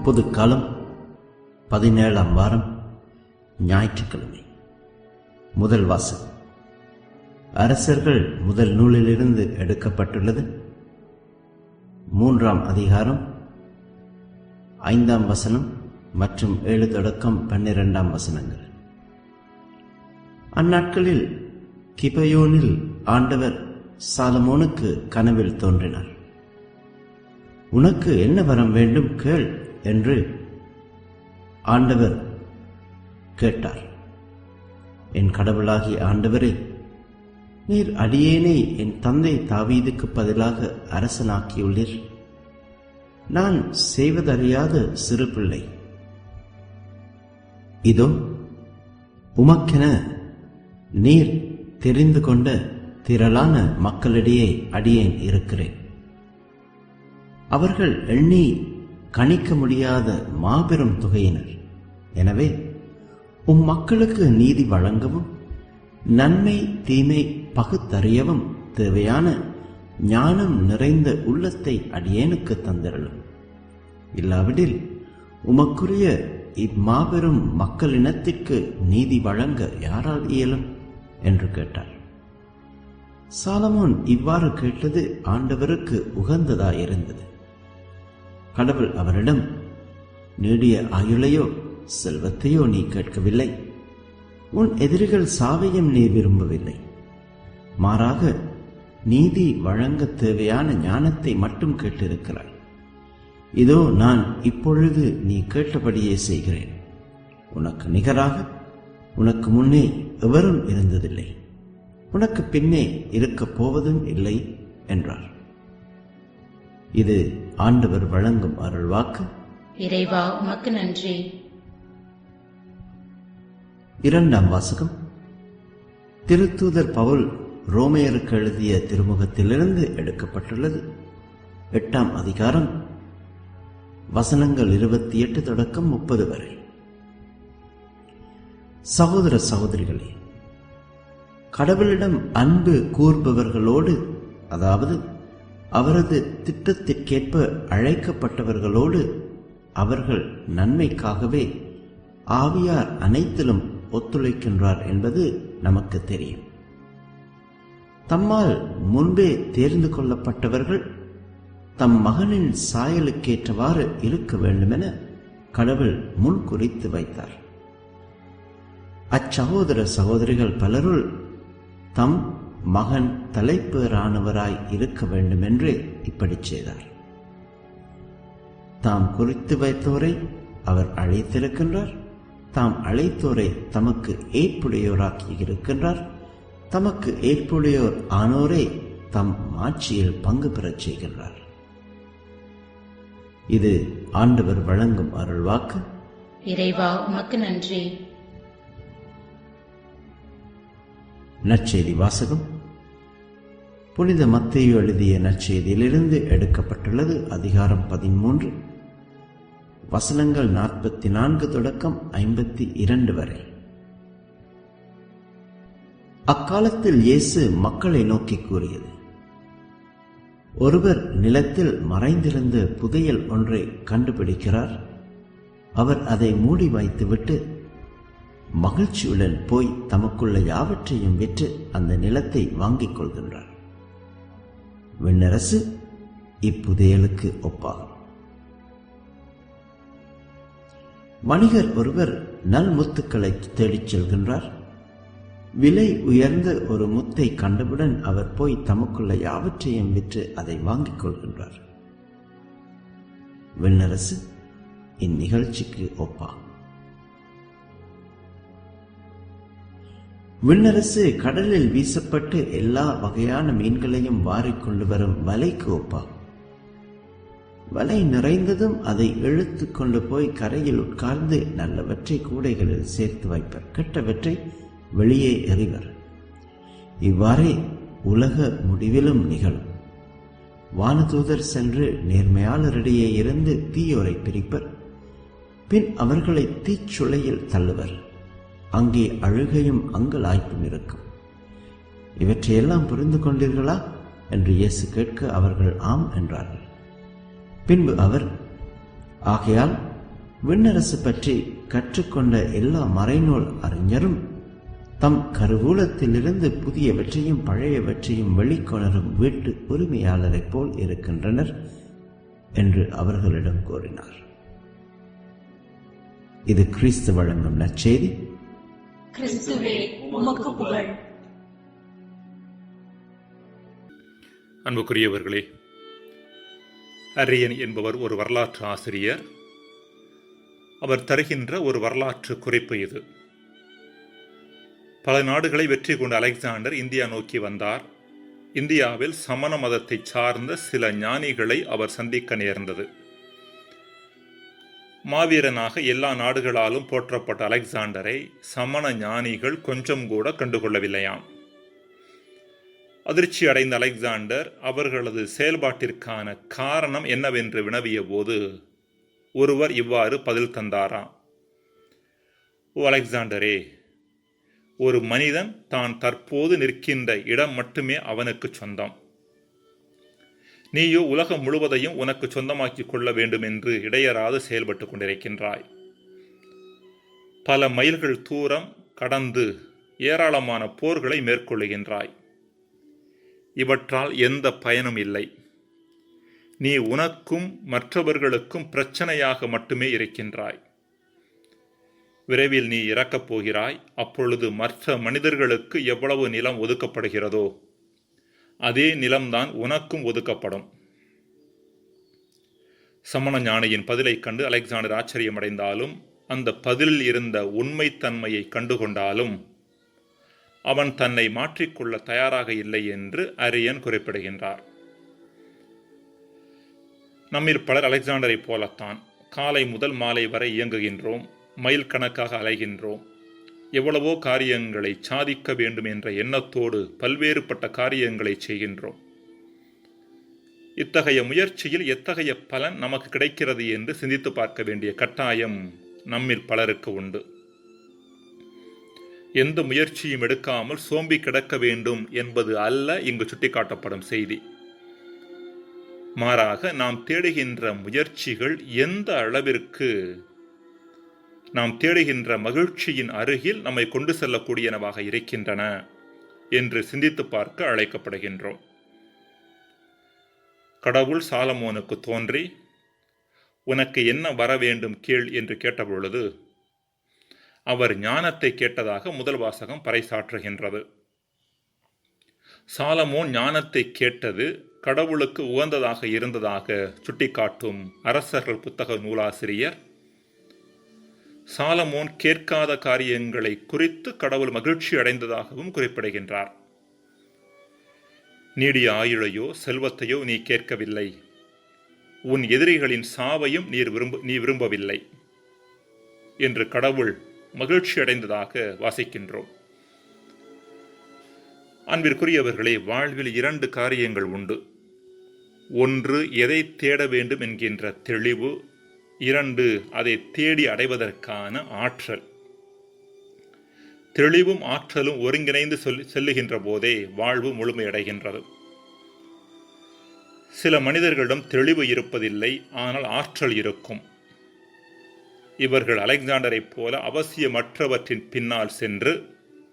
பொதுக்காலம் 17ஆம் வாரம் ஞாயிற்றுக்கிழமை. முதல் வாசகம் அரசர்கள் முதல் நூலிலிருந்து எடுக்கப்பட்டுள்ளது. 3ஆம் அதிகாரம் 5ஆம் வசனம் மற்றும் 7 தொடக்கம் 12ஆம் வசனங்கள். அந்நாட்களில் கிபயோனில் ஆண்டவர் சாலமோனுக்கு கனவில் தோன்றினார். உனக்கு என்ன வரம் வேண்டும் கேள் என்று ஆண்டவர் கேட்டார். என் கடவுளாகிய ஆண்டவரே, நீர் அடியேனை என் தந்தை தாவீதுக்கு பதிலாக அரசனாக்கியுள்ளீர். நான் செய்வதறியாத சிறு பிள்ளை. இதோ உமக்கென நீர் தெரிந்து கொண்ட திரளான மக்களிடையே அடியேன் இருக்கிறேன். அவர்கள் எண்ணி கணிக்க முடியாத மாபெரும் தொகையினர். எனவே மக்களுக்கு நீதி வழங்கவும் நன்மை தீமை பகுத்தறியவும் தேவையான ஞானம் நிறைந்த உள்ளத்தை அடியேனுக்கு தந்திரலும். இல்லாவிடில் உமக்குரிய இம்மாபெரும் மக்களினத்திற்கு நீதி வழங்க யாரால் இயலும் என்று கேட்டார். சாலமோன் இவ்வாறு கேட்டது ஆண்டவருக்கு உகந்ததாயிருந்தது. கடவுள் அவரிடம், நீடிய ஆயுளையோ செல்வத்தையோ நீ கேட்கவில்லை, உன் எதிரிகள் சாவையும் நீ விரும்பவில்லை. மாறாக நீதி வழங்க தேவையான ஞானத்தை மட்டும் கேட்டிருக்கிறாய். இதோ நான் இப்பொழுது நீ கேட்டபடியே செய்கிறேன். உனக்கு நிகராக உனக்கு முன்னே எவரும் இருந்ததில்லை, உனக்கு பின்னே இருக்கப் போவதும் இல்லை என்றார். இது ஆண்டவர் வழங்கும் அருள்வாக்கு. இறைவா, உமக்கு நன்றி. 2ஆம் வாசகம் திருத்தூதர் பவுல் ரோமையருக்கு எழுதிய திருமுகத்திலிருந்து எடுக்கப்பட்டுள்ளது. 8ஆம் அதிகாரம் வசனங்கள் 28 தொடக்கம் 30 வரை. சகோதர சகோதரிகளே, கடவுளிடம் அன்பு கூர்பவர்களோடு, அதாவது அவரது திட்டத்திற்கேற்ப அழைக்கப்பட்டவர்களோடு, அவர்கள் நன்மைக்காகவே ஆவியார் அனைத்திலும் ஒத்துழைக்கின்றார் என்பது நமக்கு தெரியும். தம்மால் முன்பே தேர்ந்து கொள்ளப்பட்டவர்கள் தம் மகனின் சாயலுக்கேற்றவாறு இருக்க வேண்டுமென கடவுள் முன் குறித்து வைத்தார். அச்சகோதர சகோதரிகள் பலருள் தம் மகன் தலைப்பேறானவராய் இருக்க வேண்டுமென்று இப்படி செய்தார். தாம் குறித்து வைத்தோரை அவர் அழைத்திருக்கின்றார். தாம் அழைத்தோரை தமக்கு ஏற்புடையோராக்கி இருக்கின்றார். தமக்கு ஏற்புடையோர் ஆனோரை தம் மாட்சியில் பங்கு பெறச் செய்கின்றார். இது ஆண்டவர் வழங்கும் அருள்வாக்கு. இறைவா, உமக்கு நன்றி. நற்செய்தி வாசகம் புனித மத்தேயு எழுதிய நற்செய்தியிலிருந்து எடுக்கப்பட்டுள்ளது. அதிகாரம் 13, வசனங்கள் 44 தொடக்கம் 52 வரை. அக்காலத்தில் இயேசு மக்களை நோக்கி கூறியது: ஒருவர் நிலத்தில் மறைந்திருந்த புதையல் ஒன்றை கண்டுபிடிக்கிறார். அவர் அதை மூடி வைத்துவிட்டு மகிழ்ச்சியுடன் போய் தமக்குள்ள யாவற்றையும் விற்று அந்த நிலத்தை வாங்கிக் கொள்கின்றார். விண்ணரசு இப்புதையலுக்கு ஒப்பாகும். வணிகர் ஒருவர் நல் முத்துக்களை தேடிச் செல்கின்றார். விலை உயர்ந்த ஒரு முத்தை கண்டவுடன் அவர் போய் தமக்குள்ள யாவற்றையும் விற்று அதை வாங்கிக் கொள்கின்றார். விண்ணரசு இந்நிகழ்ச்சிக்கு ஒப்பாகும். விண்ணரசு கடலில் வீசப்பட்டு எல்லா வகையான மீன்களையும் வாரிக்கொண்டு வரும் வலைக்கு ஒப்பாகும். வலை நிறைந்ததும் அதை இழுத்து கொண்டு போய் கரையில் உட்கார்ந்து நல்லவற்றை கூடைகளில் சேர்த்து வைப்பர், கெட்டவற்றை வெளியே எறிவர். இவ்வாறே உலக முடிவிலும் நிகழும். வானதூதர் சென்று நேர்மையாளரிடையே இருந்து தீயோரை பிரிப்பர். பின் அவர்களை தீச்சுளையில் தள்ளுவர். அங்கே அழுகையும் அங்கலாய்ப்பும் இருக்கும். இவற்றையெல்லாம் புரிந்து கொண்டீர்களா என்று இயேசு கேட்க அவர்கள் ஆம் என்றார்கள். பின்பு அவர், ஆகையால் விண்ணரசு பற்றி கற்றுக்கொண்ட எல்லா மறைநூல் அறிஞரும் தம் கருவூலத்திலிருந்து புதியவற்றையும் பழையவற்றையும் வெளிக்கொணரும் வீட்டு உரிமையாளரைப் போல் இருக்கின்றனர் என்று அவர்களிடம் கூறினார். இது கிறிஸ்து வழங்கும் நற்செய்தி. கிறிஸ்துவே உமக்கு புகழ். அன்புக்குரியவர்களே, அரியன் என்பவர் ஒரு வரலாற்று ஆசிரியர். அவர் தருகின்ற ஒரு வரலாற்று குறிப்பு இது. பல நாடுகளை வெற்றி கொண்ட அலெக்சாண்டர் இந்தியா நோக்கி வந்தார். இந்தியாவில் சமண மதத்தை சார்ந்த சில ஞானிகளை அவர் சந்திக்க நேர்ந்தது. மாவீரனாக எல்லா நாடுகளாலும் போற்றப்பட்ட அலெக்சாண்டரை சமண ஞானிகள் கொஞ்சம் கூட கண்டுகொள்ளவில்லையாம். அதிர்ச்சி அடைந்த அலெக்சாண்டர் அவர்களது செயல்பாட்டிற்கான காரணம் என்னவென்று வினவிய போது ஒருவர் இவ்வாறு பதில் தந்தாராம். ஓ அலெக்சாண்டரே, ஒரு மனிதன் தான் தற்போது நிற்கின்ற இடம் மட்டுமே அவனுக்கு சொந்தம். நீயோ உலகம் முழுவதையும் உனக்கு சொந்தமாக்கிக் கொள்ள வேண்டும் என்று இடையறாது செயல்பட்டு கொண்டிருக்கின்றாய். பல மைல்கள் தூரம் கடந்து ஏராளமான போர்களை மேற்கொள்ளுகின்றாய். இவற்றால் எந்த பயனும் இல்லை. நீ உனக்கும் மற்றவர்களுக்கும் பிரச்சனையாக மட்டுமே இருக்கின்றாய். விரைவில் நீ இறக்கப் போகிறாய். அப்பொழுது மற்ற மனிதர்களுக்கு எவ்வளவு நிலம் ஒதுக்கப்படுகிறதோ அதே நிலம்தான் உனக்கும் ஒதுக்கப்படும். சமண ஞானியின் பதிலை கண்டு அலெக்சாண்டர் ஆச்சரியமடைந்தாலும் அந்த பதிலில் இருந்த உண்மைத்தன்மையை கண்டுகொண்டாலும் அவன் தன்னை மாற்றிக்கொள்ள தயாராக இல்லை என்று அரியன் குறிப்பிடுகின்றார். நம்மில் பலர் அலெக்சாண்டரை போலத்தான் காலை முதல் மாலை வரை இயங்குகின்றோம். மைல் கணக்காக அலைகின்றோம். எவ்வளவோ காரியங்களை சாதிக்க வேண்டும் என்ற எண்ணத்தோடு பல்வேறுபட்ட காரியங்களை செய்கின்றோம். இத்தகைய முயற்சியில் எத்தகைய பலன் நமக்கு கிடைக்கிறது என்று சிந்தித்து பார்க்க வேண்டிய கட்டாயம் நம்மில் பலருக்கு உண்டு. எந்த முயற்சியும் எடுக்காமல் சோம்பி கிடக்க வேண்டும் என்பது அல்ல இங்கு சுட்டிக்காட்டப்படும் செய்தி. மாறாக நாம் தேடுகின்ற முயற்சிகள் எந்த அளவிற்கு நாம் தேடுகின்ற மகிழ்ச்சியின் அருகில் நம்மை கொண்டு செல்லக்கூடியனவாக இருக்கின்றன என்று சிந்தித்து பார்க்க அழைக்கப்படுகின்றோம். கடவுள் சாலமோனுக்கு தோன்றி உனக்கு என்ன வர வேண்டும் கேள் என்று கேட்டபொழுது அவர் ஞானத்தை கேட்டதாக முதல் வாசகம் பறைசாற்றுகின்றது. சாலமோன் ஞானத்தை கேட்டது கடவுளுக்கு உகந்ததாக இருந்ததாக சுட்டிக்காட்டும் அரசர்கள் புத்தக நூலாசிரியர் சாலமோன் கேட்காத காரியங்களை குறித்து கடவுள் மகிழ்ச்சி அடைந்ததாகவும் குறிப்பிடுகின்றார். நீடிய ஆயுளையோ செல்வத்தையோ நீ கேட்கவில்லை, உன் எதிரிகளின் சாவையும் நீ விரும்பவில்லை என்று கடவுள் மகிழ்ச்சி அடைந்ததாக வாசிக்கின்றோம். அன்பிற்குரியவர்களே, வாழ்வில் 2 காரியங்கள் உண்டு. ஒன்று எதை தேட வேண்டும் என்கின்ற தெளிவு, 2 அதை தேடி அடைவதற்கான ஆற்றல். தெளிவும் ஆற்றலும் ஒருங்கிணைந்து செல்லுகின்ற போதே வாழ்வு முழுமையடைகின்றது. சில மனிதர்களிடம் தெளிவு இருப்பதில்லை, ஆனால் ஆற்றல் இருக்கும். இவர்கள் அலெக்சாண்டரை போல அவசியமற்றவற்றின் பின்னால் சென்று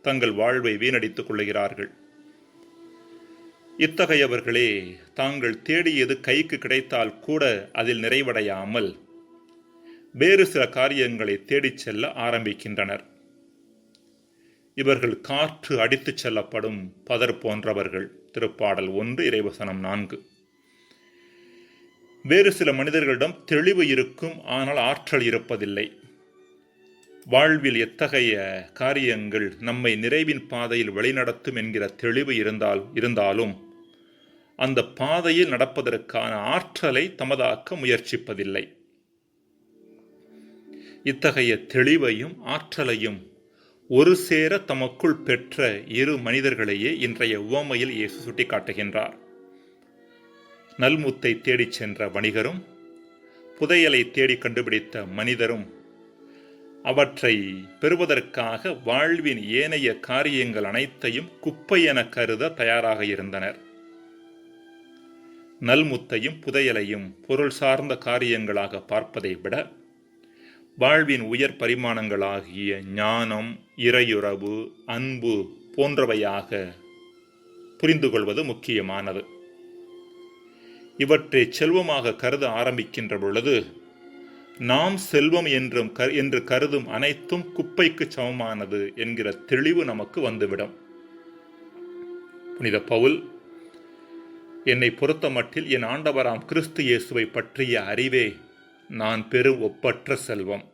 தங்கள் வாழ்வை வீணடித்துக் கொள்ளுகிறார்கள். இத்தகையவர்களே தாங்கள் தேடியது கைக்கு கிடைத்தால் கூட அதில் நிறைவடையாமல் வேறு சில காரியங்களை தேடிச் செல்ல ஆரம்பிக்கின்றனர். இவர்கள் காற்று அடித்துச் செல்லப்படும் பதர் போன்றவர்கள். திருப்பாடல் 1 இறைவசனம் 4. வேறு சில மனிதர்களிடம் தெளிவு இருக்கும், ஆனால் ஆற்றல் இருப்பதில்லை. வாழ்வில் எத்தகைய காரியங்கள் நம்மை நிறைவின் பாதையில் வழிநடத்தும் என்கிற தெளிவு இருந்தாலும் அந்த பாதையில் நடப்பதற்கான ஆற்றலை தமதாக்க முயற்சிப்பதில்லை. இத்தகைய தெளிவையும் ஆற்றலையும் ஒரு சேர தமக்குள் பெற்ற 2 மனிதர்களையே இன்றைய உவமையில் இயேசு சுட்டிக்காட்டுகின்றார். நல்முத்தை தேடிச் சென்ற வணிகரும் புதையலை தேடி கண்டுபிடித்த மனிதரும் அவற்றை பெறுவதற்காக வாழ்வின் ஏனைய காரியங்கள் அனைத்தையும் குப்பை என கருத தயாராக இருந்தனர். நல்முத்தையும் புதையலையும் பொருள் சார்ந்த காரியங்களாக பார்ப்பதை விட வாழ்வின் உயர் பரிமாணங்களாகிய ஞானம், இறையுறவு, அன்பு போன்றவையாக புரிந்து கொள்வது முக்கியமானது. இவற்றை செல்வமாக கருத ஆரம்பிக்கின்ற பொழுது நாம் செல்வம் என்று கருதும் அனைத்தும் குப்பைக்கு சமமானது என்கிற தெளிவு நமக்கு வந்துவிடும். புனித பவுல், என்னை பொறுத்த மட்டில் என் ஆண்டவராம் கிறிஸ்து இயேசுவை பற்றிய அறிவே நான் பெரும் ஒப்பற்ற செல்வம்.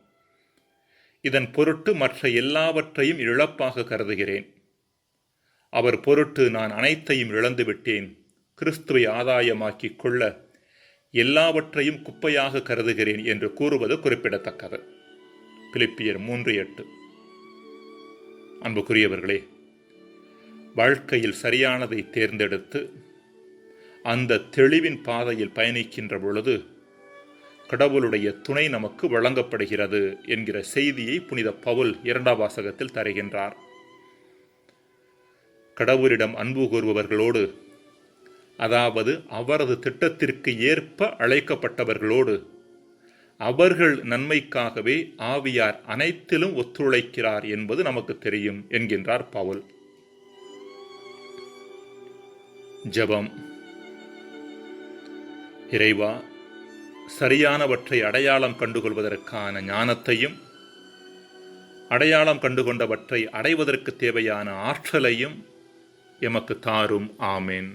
இதன் பொருட்டு மற்ற எல்லாவற்றையும் இழப்பாக கருதுகிறேன். அவர் பொருட்டு நான் அனைத்தையும் இழந்துவிட்டேன். கிறிஸ்துவை ஆதாயமாக்கிக் கொள்ள எல்லாவற்றையும் குப்பையாக கருதுகிறேன் என்று கூறுவது குறிப்பிடத்தக்கது. பிலிப்பியர் 3:8. அன்புக்குரியவர்களே, வாழ்க்கையில் சரியானதை தேர்ந்தெடுத்து அந்த தெளிவின் பாதையில் பயணிக்கின்ற பொழுது கடவுளுடைய துணை நமக்கு வழங்கப்படுகிறது என்கிற செய்தியை புனித பவுல் 2ஆம் வாசகத்தில் தருகின்றார். கடவுளிடம் அன்பு கூறுபவர்களோடு, அதாவது அவரது திட்டத்திற்கு ஏற்ப அழைக்கப்பட்டவர்களோடு, அவர்கள் நன்மைக்காகவே ஆவியார் அனைத்திலும் ஒத்துழைக்கிறார் என்பது நமக்கு தெரியும் என்கின்றார் பவுல். ஜெபம். இறைவா, சரியானவற்றை அடையாளம் கண்டுகொள்வதற்கான ஞானத்தையும் அடையாளம் கண்டுகொண்டவற்றை அடைவதற்கு தேவையான ஆற்றலையும் எமக்கு தாரும். ஆமேன்.